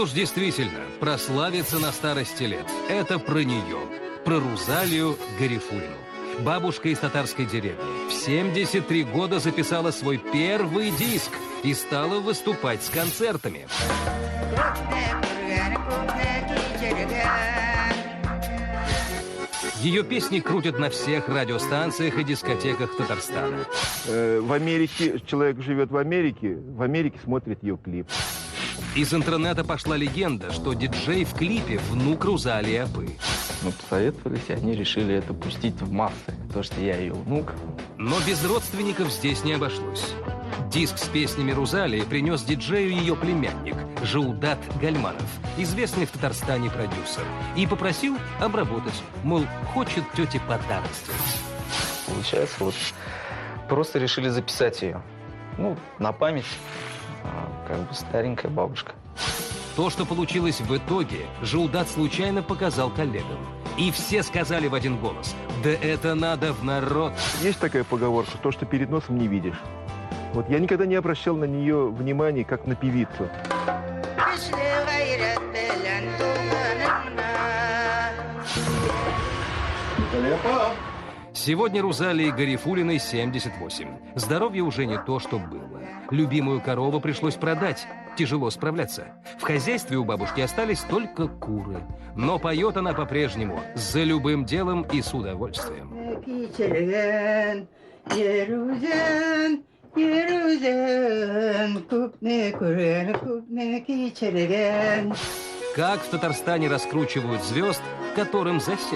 уж действительно, прославиться на старости лет. Это про нее, про Рузалию Гарифуллину. Бабушка из татарской деревни в 73 года записала свой первый диск и стала выступать с концертами. Ее песни крутят на всех радиостанциях и дискотеках Татарстана. В Америке, человек живет в Америке смотрит ее клип. Из интернета пошла легенда, что диджей в клипе внук Рузалии Апы. Мы посоветовались, и они решили это пустить в массы, потому что я ее внук. Но без родственников здесь не обошлось. Диск с песнями Рузалии принес диджею ее племянник Жаудат Гальманов, известный в Татарстане продюсер, и попросил обработать, мол, хочет тете подарок сделать. Получается, вот просто решили записать ее. Ну, на память, как бы старенькая бабушка. То, что получилось в итоге, Жаудат случайно показал коллегам. И все сказали в один голос: да это надо в народ. Есть такая поговорка: то, что перед носом не видишь. Вот я никогда не обращал на нее внимания, как на певицу. Сегодня Рузалии Гарифуллиной 78. Здоровье уже не то, что было. Любимую корову пришлось продать. Тяжело справляться. В хозяйстве у бабушки остались только куры. Но поет она по-прежнему за любым делом и с удовольствием. Как в Татарстане раскручивают звезд, которым за 70.